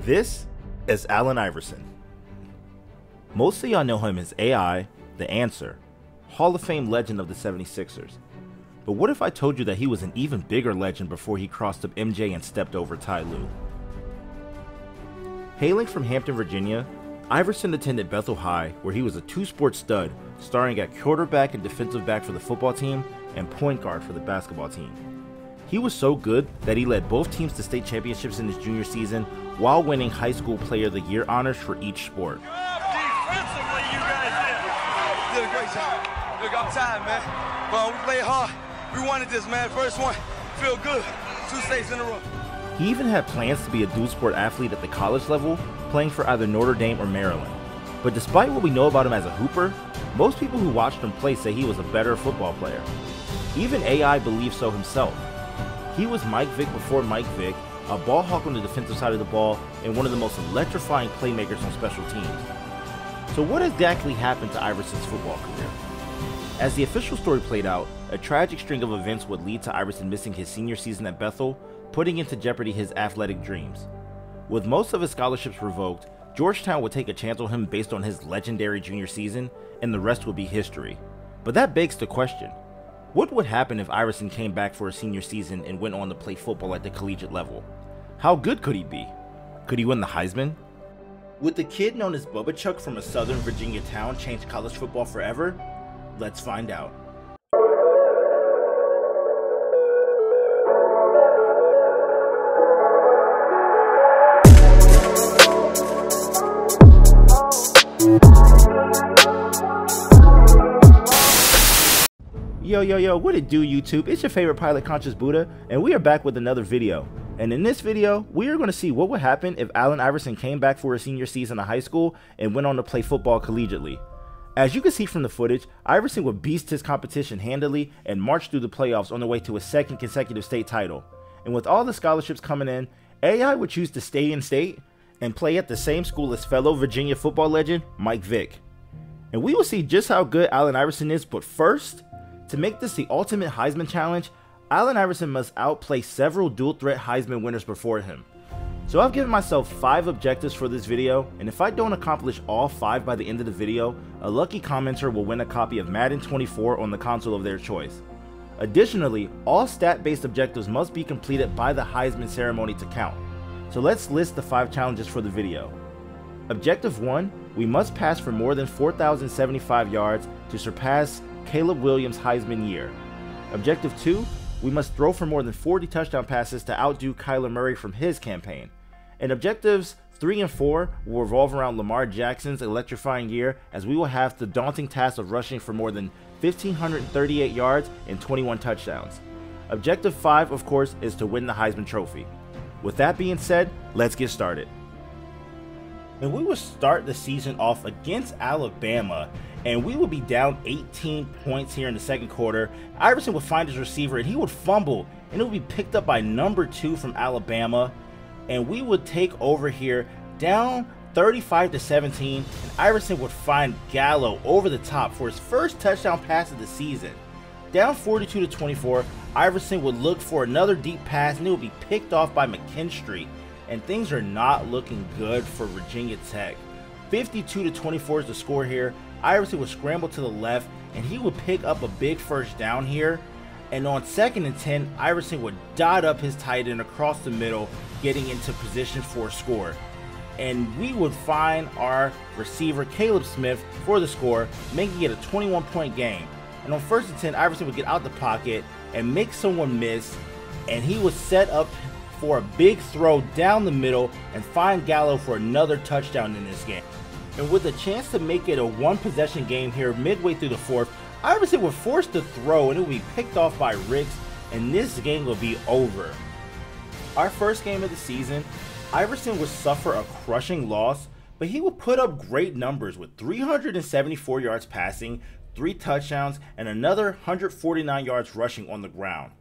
This is Allen Iverson. Most of y'all know him as AI, the Answer, Hall of Fame legend of the 76ers. But what if I told you that he was an even bigger legend before he crossed up MJ and stepped over Ty Lue? Hailing from Hampton, Virginia, Iverson attended Bethel High, where he was a two-sport stud, starring at quarterback and defensive back for the football team and point guard for the basketball team. He was so good that he led both teams to state championships in his junior season while winning High School Player of the Year honors for each sport. Defensively, you guys did a great job. Look, I'm tired, man. But we played hard. We wanted this, man. First one, feel good. 2 states in a row. He even had plans to be a dual-sport athlete at the college level, playing for either Notre Dame or Maryland. But despite what we know about him as a hooper, most people who watched him play say he was a better football player. Even AI believes so himself. He was Mike Vick before Mike Vick, a ball hawk on the defensive side of the ball, and one of the most electrifying playmakers on special teams. So what exactly happened to Iverson's football career? As the official story played out, a tragic string of events would lead to Iverson missing his senior season at Bethel, putting into jeopardy his athletic dreams. With most of his scholarships revoked, Georgetown would take a chance on him based on his legendary junior season, and the rest would be history. But that begs the question, what would happen if Iverson came back for a senior season and went on to play football at the collegiate level? How good could he be? Could he win the Heisman? Would the kid known as Bubba Chuck from a southern Virginia town change college football forever? Let's find out. Yo, what it do, YouTube? It's your favorite pilot, Conscious Buddha, and we are back with another video. And in this video, we are going to see what would happen if Allen Iverson came back for a senior season of high school and went on to play football collegiately. As you can see from the footage, Iverson would beast his competition handily and march through the playoffs on the way to his second consecutive state title. And with all the scholarships coming in, AI would choose to stay in state and play at the same school as fellow Virginia football legend Mike Vick. And we will see just how good Allen Iverson is, but first, to make this the ultimate Heisman challenge, Allen Iverson must outplay several dual-threat Heisman winners before him. So I've given myself 5 objectives for this video, and if I don't accomplish all 5 by the end of the video, a lucky commenter will win a copy of Madden 24 on the console of their choice. Additionally, all stat-based objectives must be completed by the Heisman ceremony to count. So let's list the 5 challenges for the video. Objective 1, we must pass for more than 4,075 yards to surpass Caleb Williams' Heisman year. Objective 2, we must throw for more than 40 touchdown passes to outdo Kyler Murray from his campaign. And objectives 3 and 4 will revolve around Lamar Jackson's electrifying year, as we will have the daunting task of rushing for more than 1,538 yards and 21 touchdowns. Objective 5, of course, is to win the Heisman Trophy. With that being said, let's get started. And we will start the season off against Alabama, and we will be down 18 points here in the second quarter. Iverson would find his receiver and he would fumble, and it would be picked up by number 2 from Alabama, and we would take over here down 35-17, and Iverson would find Gallo over the top for his first touchdown pass of the season. Down 42-24, Iverson would look for another deep pass, and it would be picked off by McKinstry, and things are not looking good for Virginia Tech. 52-24 is the score here. Iverson would scramble to the left, and he would pick up a big first down here. And on 2nd and 10, Iverson would dot up his tight end across the middle, getting into position for a score. And we would find our receiver, Caleb Smith, for the score, making it a 21-point game. And on 1st and 10, Iverson would get out the pocket and make someone miss, and he would set up for a big throw down the middle and find Gallo for another touchdown in this game. And with a chance to make it a 1-possession game here midway through the 4th, Iverson would force the throw and it would be picked off by Ricks, and this game will be over. Our first game of the season, Iverson would suffer a crushing loss, but he would put up great numbers with 374 yards passing, 3 touchdowns, and another 149 yards rushing on the ground.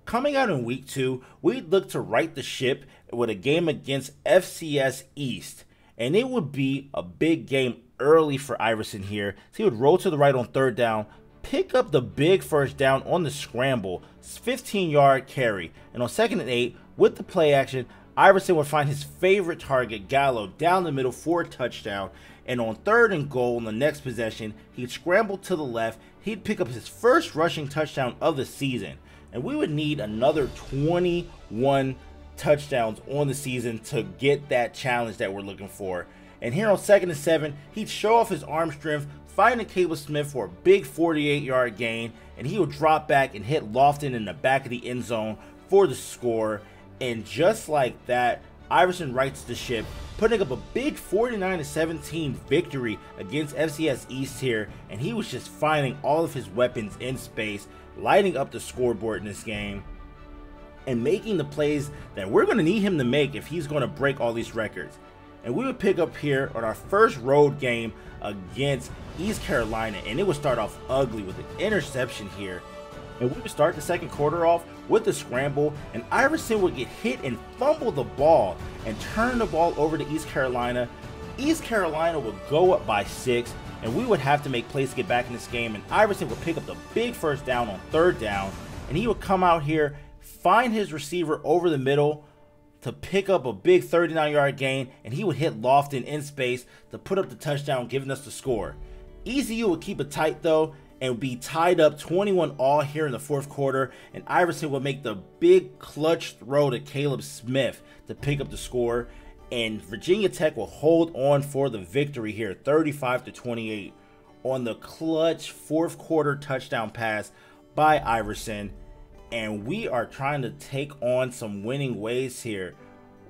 Coming out in week 2, we'd look to right the ship with a game against FCS East, and it would be a big game early for Iverson here. So he would roll to the right on 3rd down, pick up the big first down on the scramble, 15-yard carry, and on 2nd and 8, with the play action, Iverson would find his favorite target, Gallo, down the middle for a touchdown, and on 3rd and goal on the next possession, he'd scramble to the left, he'd pick up his first rushing touchdown of the season, and we would need another 21 touchdowns on the season to get that challenge that we're looking for. And here on 2nd and 7, he'd show off his arm strength, finding Caleb Smith for a big 48-yard gain, and he would drop back and hit Lofton in the back of the end zone for the score. And just like that, Iverson rights the ship, putting up a big 49-17 victory against FCS East here, and he was just finding all of his weapons in space, lighting up the scoreboard in this game, and making the plays that we're going to need him to make if he's going to break all these records. And we would pick up here on our first road game against East Carolina, and it would start off ugly with an interception here. And we would start the second quarter off with the scramble, and Iverson would get hit and fumble the ball and turn the ball over to East Carolina. East Carolina would go up by 6, and we would have to make plays to get back in this game, and Iverson would pick up the big first down on 3rd down, and he would come out here, find his receiver over the middle to pick up a big 39-yard gain, and he would hit Lofton in space to put up the touchdown, giving us the score. ECU would keep it tight though, and be tied up 21-all here in the 4th quarter, and Iverson would make the big clutch throw to Caleb Smith to pick up the score, and Virginia Tech will hold on for the victory here, 35-28, on the clutch 4th quarter touchdown pass by Iverson. And we are trying to take on some winning ways here.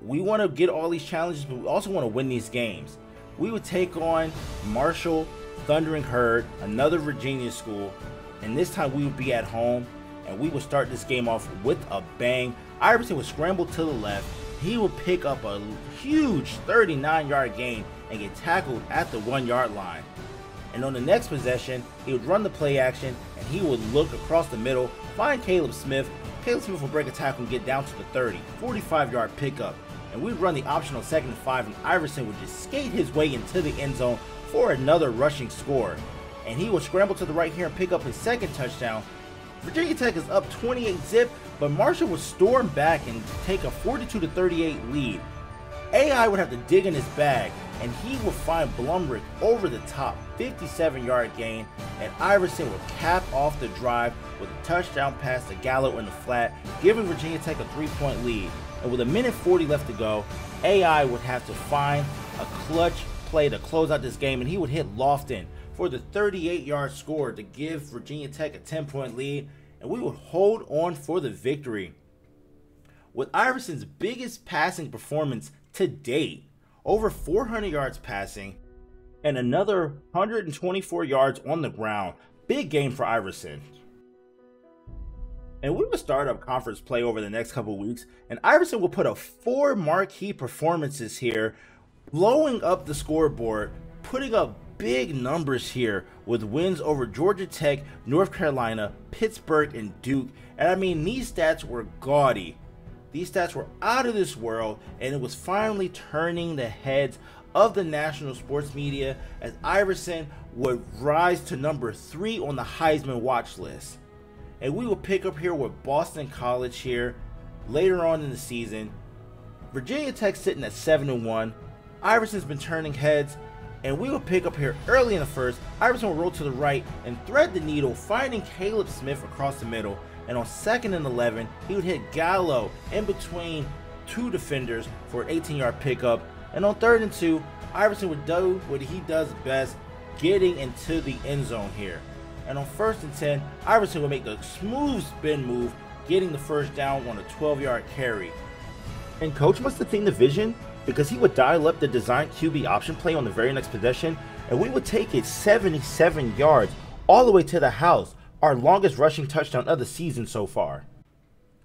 We want to get all these challenges, but we also want to win these games. We would take on Marshall Thundering Herd, another Virginia school, and this time we would be at home, and we would start this game off with a bang. Iverson would scramble to the left, he would pick up a huge 39-yard gain and get tackled at the 1-yard line. And on the next possession, he would run the play action, and he would look across the middle, find Caleb Smith. Caleb Smith would break a tackle and get down to the 30, 45-yard pickup, and we'd run the option on 2nd and 5, and Iverson would just skate his way into the end zone for another rushing score. And he would scramble to the right here and pick up his 2nd touchdown. Virginia Tech is up 28-zip, but Marshall would storm back and take a 42-38 lead. AI would have to dig in his bag, and he would find Blumrick over the top, 57-yard gain, and Iverson would cap off the drive with a touchdown pass to Gallo in the flat, giving Virginia Tech a 3-point lead. And with 1:40 left to go, AI would have to find a clutch play to close out this game, and he would hit Lofton for the 38-yard score to give Virginia Tech a 10-point lead, and we would hold on for the victory. With Iverson's biggest passing performance to date, over 400 yards passing, and another 124 yards on the ground. Big game for Iverson. And we will start up conference play over the next couple weeks, and Iverson will put up 4 marquee performances here, blowing up the scoreboard, putting up big numbers here with wins over Georgia Tech, North Carolina, Pittsburgh, and Duke. And I mean, these stats were gaudy. These stats were out of this world, and it was finally turning the heads of the national sports media as Iverson would rise to number 3 on the Heisman watch list. And we will pick up here with Boston College here later on in the season. Virginia Tech sitting at 7-1. Iverson's been turning heads, and we will pick up here early in the first. Iverson will roll to the right and thread the needle, finding Caleb Smith across the middle. And on 2nd and 11, he would hit Gallo in between 2 defenders for an 18-yard pickup. And on 3rd and 2, Iverson would do what he does best, getting into the end zone here. And on 1st and 10, Iverson would make the smooth spin move, getting the first down on a 12-yard carry. And coach must have seen the vision, because he would dial up the design QB option play on the very next possession, and we would take it 77 yards all the way to the house, our longest rushing touchdown of the season so far.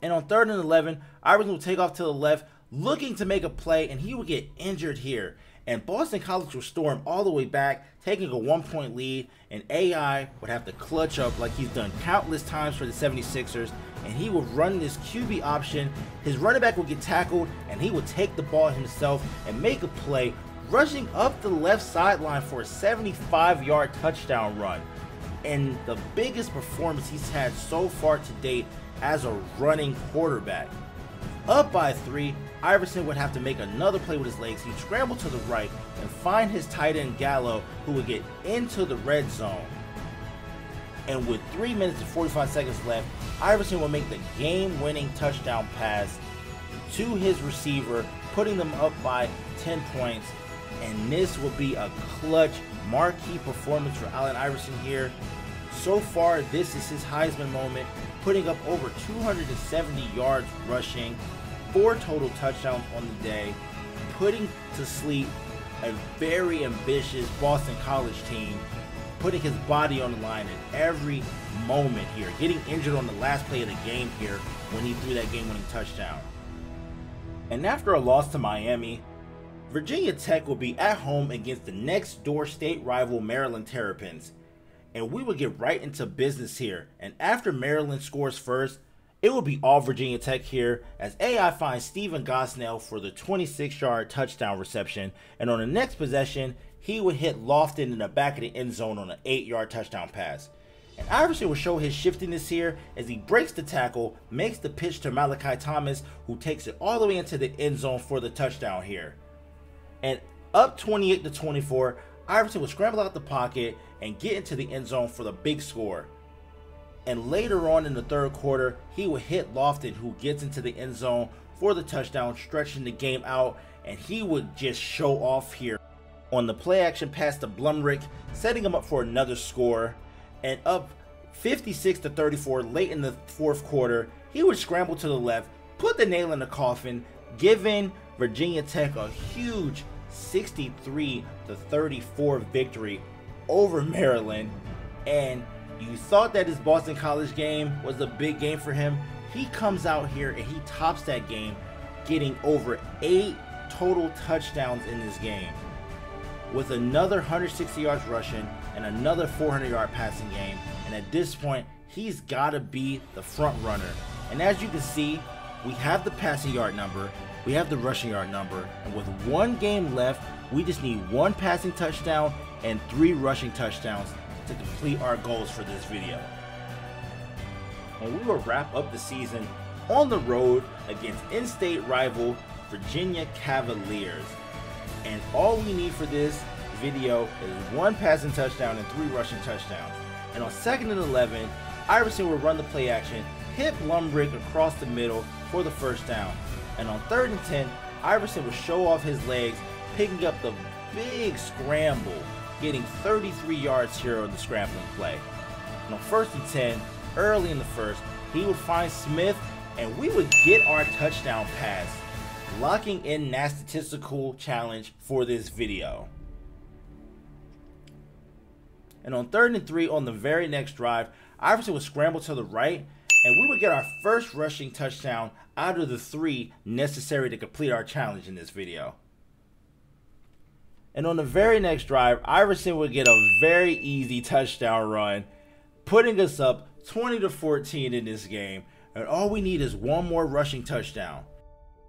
And on 3rd and 11, Iverson would take off to the left, looking to make a play, and he would get injured here. And Boston College would storm all the way back, taking a 1-point lead, and AI would have to clutch up like he's done countless times for the 76ers, and he would run this QB option. His running back would get tackled, and he would take the ball himself and make a play, rushing up the left sideline for a 75-yard touchdown run. And the biggest performance he's had so far to date as a running quarterback. Up by 3, Iverson would have to make another play with his legs. He'd scramble to the right and find his tight end Gallo, who would get into the red zone. And with 3 minutes and 45 seconds left, Iverson would make the game-winning touchdown pass to his receiver, putting them up by 10 points. And this will be a clutch, marquee performance for Allen Iverson here. So far, this is his Heisman moment, putting up over 270 yards rushing, 4 total touchdowns on the day, putting to sleep a very ambitious Boston College team, putting his body on the line at every moment here, getting injured on the last play of the game here when he threw that game-winning touchdown. And after a loss to Miami, Virginia Tech will be at home against the next-door state rival Maryland Terrapins. And we will get right into business here. And after Maryland scores first, it will be all Virginia Tech here as AI finds Stephen Gosnell for the 26-yard touchdown reception. And on the next possession, he would hit Lofton in the back of the end zone on an 8-yard touchdown pass. And Iverson will show his shiftiness here as he breaks the tackle, makes the pitch to Malachi Thomas, who takes it all the way into the end zone for the touchdown here. And up 28-24, Iverson will scramble out the pocket and get into the end zone for the big score. And later on in the third quarter, he will hit Lofton, who gets into the end zone for the touchdown, stretching the game out, and he would just show off here on the play action pass to Blumrick, setting him up for another score. And up 56-34 late in the fourth quarter, he would scramble to the left, put the nail in the coffin, giving Virginia Tech a huge 63-34 victory over Maryland. And you thought that his Boston College game was a big game for him. He comes out here and he tops that game, getting over 8 total touchdowns in this game, with another 160 yards rushing and another 400-yard passing game. And at this point, he's got to be the front runner. And as you can see, we have the passing yard number, we have the rushing yard number, and with 1 game left, we just need 1 passing touchdown and 3 rushing touchdowns to complete our goals for this video. And we will wrap up the season on the road against in-state rival Virginia Cavaliers. And all we need for this video is 1 passing touchdown and 3 rushing touchdowns. And on 2nd and 11, Iverson will run the play action, hit Blumrick across the middle for the first down. And on 3rd and 10, Iverson will show off his legs, picking up the big scramble, getting 33 yards here on the scrambling play. And on 1st and 10, early in the first, he would find Smith, and we would get our touchdown pass, locking in that statistical challenge for this video. And on 3rd and 3 on the very next drive, Iverson would scramble to the right, and we would get our first rushing touchdown out of the 3 necessary to complete our challenge in this video. And on the very next drive, Iverson would get a very easy touchdown run, putting us up 20-14 in this game. And all we need is 1 more rushing touchdown.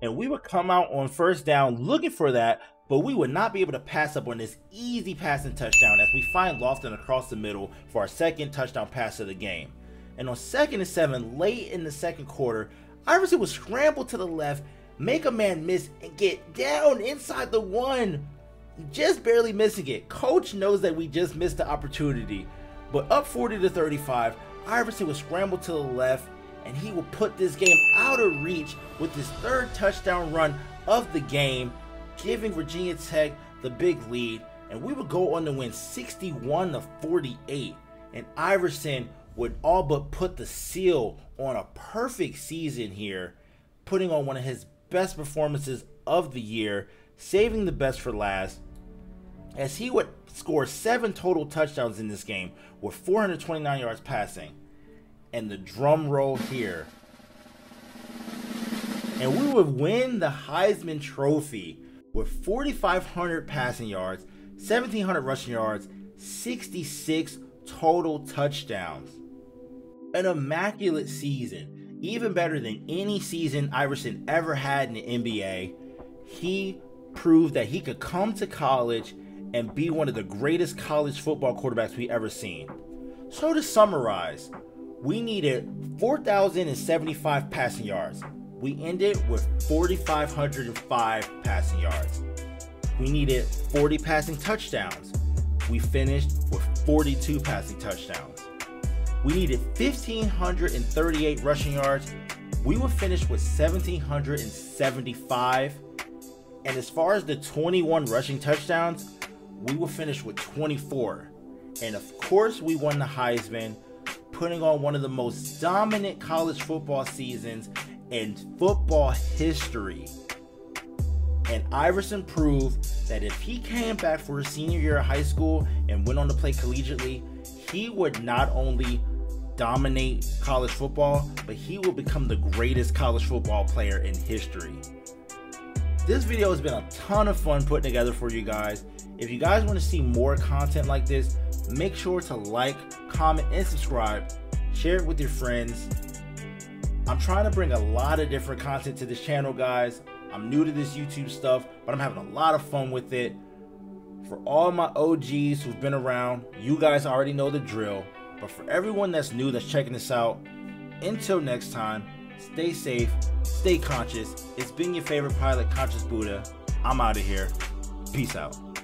And we would come out on 1st down looking for that, but we would not be able to pass up on this easy passing touchdown as we find Lofton across the middle for our 2nd touchdown pass of the game. And on 2nd and 7, late in the 2nd quarter, Iverson would scramble to the left, make a man miss, and get down inside the 1, just barely missing it. Coach knows that we just missed the opportunity, but up 40-35, Iverson would scramble to the left, and he would put this game out of reach with his 3rd touchdown run of the game, giving Virginia Tech the big lead. And we would go on to win 61-48, and Iverson would all but put the seal on a perfect season here, putting on one of his best performances of the year, saving the best for last, as he would score 7 total touchdowns in this game with 429 yards passing. And the drum roll here. And we would win the Heisman Trophy with 4,500 passing yards, 1,700 rushing yards, 66 total touchdowns. An immaculate season, even better than any season Iverson ever had in the NBA. He proved that he could come to college and be one of the greatest college football quarterbacks we ever seen. So to summarize, we needed 4,075 passing yards, We ended with 4,505 passing yards. We needed 40 passing touchdowns. We finished with 42 passing touchdowns. We needed 1,538 rushing yards. We were finished with 1,775. And as far as the 21 rushing touchdowns, we were finished with 24. And of course, we won the Heisman, putting on one of the most dominant college football seasons in football history. And Iverson proved that if he came back for his senior year of high school and went on to play collegiately, he would not only dominate college football, but he will become the greatest college football player in history. This video has been a ton of fun putting together for you guys. If you guys want to see more content like this, make sure to like, comment, and subscribe. Share it with your friends. I'm trying to bring a lot of different content to this channel, guys. I'm new to this YouTube stuff, but I'm having a lot of fun with it. For all my OGs who've been around, you guys already know the drill. But for everyone that's new that's checking this out, until next time, stay safe, stay conscious. It's been your favorite pilot, Conscious Buddha. I'm out of here. Peace out.